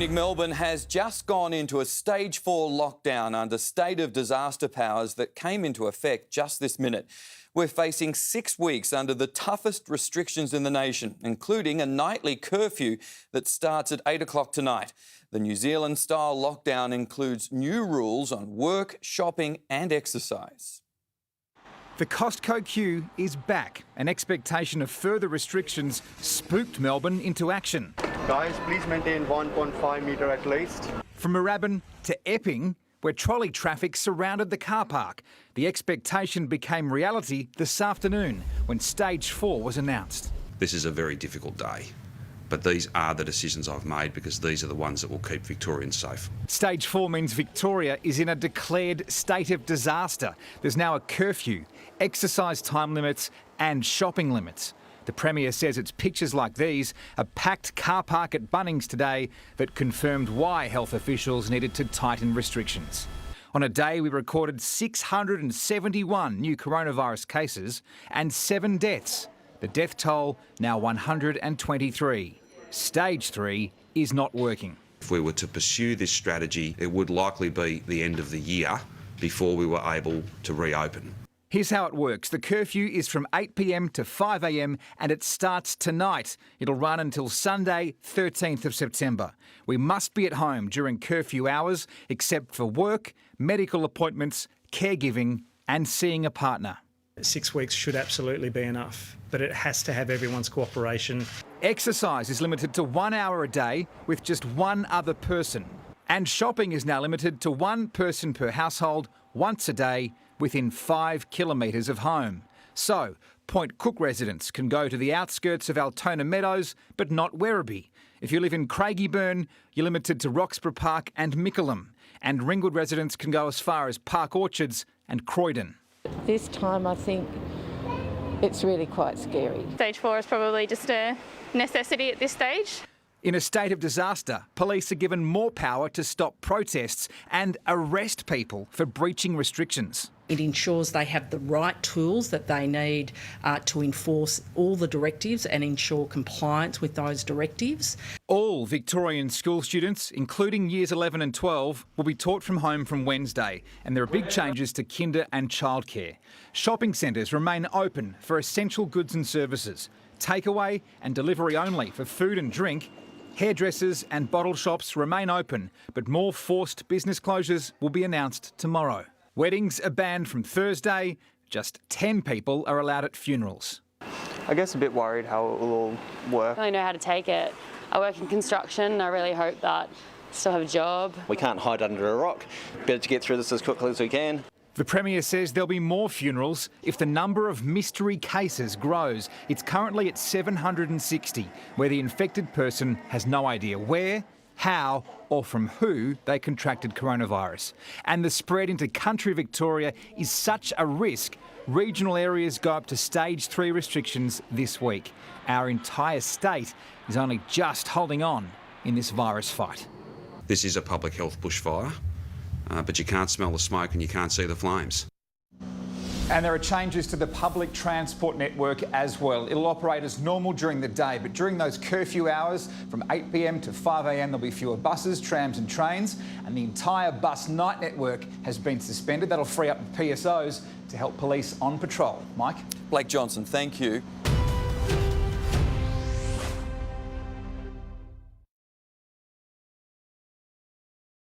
Melbourne has just gone into a stage 4 lockdown under state of disaster powers that came into effect just this minute. We're facing 6 weeks under the toughest restrictions in the nation, including a nightly curfew that starts at 8 o'clock tonight. The New Zealand-style lockdown includes new rules on work, shopping and exercise. The Costco queue is back. An expectation of further restrictions spooked Melbourne into action. Guys, please maintain 1.5 metre at least. From Moorabbin to Epping, where trolley traffic surrounded the car park, the expectation became reality this afternoon when Stage 4 was announced. This is a very difficult day, but these are the decisions I've made because these are the ones that will keep Victorians safe. Stage 4 means Victoria is in a declared state of disaster. There's now a curfew, exercise time limits and shopping limits. The Premier says it's pictures like these, a packed car park at Bunnings today, that confirmed why health officials needed to tighten restrictions. On a day we recorded 671 new coronavirus cases and 7 deaths. The death toll now 123. Stage 3 is not working. If we were to pursue this strategy, it would likely be the end of the year before we were able to reopen. Here's how it works. The curfew is from 8 p.m. to 5 a.m. and it starts tonight. It'll run until Sunday, 13th of September. We must be at home during curfew hours, except for work, medical appointments, caregiving and seeing a partner. 6 weeks should absolutely be enough, but it has to have everyone's cooperation. Exercise is limited to 1 hour a day with just one other person. And shopping is now limited to one person per household once a day within 5 kilometres of home. So, Point Cook residents can go to the outskirts of Altona Meadows, but not Werribee. If you live in Craigieburn, you're limited to Roxburgh Park and Mickleham. And Ringwood residents can go as far as Park Orchards and Croydon. This time I think it's really quite scary. Stage 4 is probably just a necessity at this stage. In a state of disaster, police are given more power to stop protests and arrest people for breaching restrictions. It ensures they have the right tools that they need to enforce all the directives and ensure compliance with those directives. All Victorian school students, including years 11 and 12, will be taught from home from Wednesday, and there are big changes to kinder and childcare. Shopping centres remain open for essential goods and services. Takeaway and delivery only for food and drink. Hairdressers and bottle shops remain open, but more forced business closures will be announced tomorrow. Weddings are banned from Thursday. Just 10 people are allowed at funerals. I guess a bit worried how it will all work. I don't know how to take it. I work in construction. I really hope that I still have a job. We can't hide under a rock. Better to get through this as quickly as we can. The Premier says there'll be more funerals if the number of mystery cases grows. It's currently at 760, where the infected person has no idea where, how or from who they contracted coronavirus. And the spread into country Victoria is such a risk, regional areas go up to stage 3 restrictions this week. Our entire state is only just holding on in this virus fight. This is a public health bushfire, but you can't smell the smoke and you can't see the flames. And there are changes to the public transport network as well. It'll operate as normal during the day, but during those curfew hours from 8 p.m. to 5 a.m. there'll be fewer buses, trams and trains, and the entire bus night network has been suspended. That'll free up the PSOs to help police on patrol. Mike? Blake Johnson, thank you.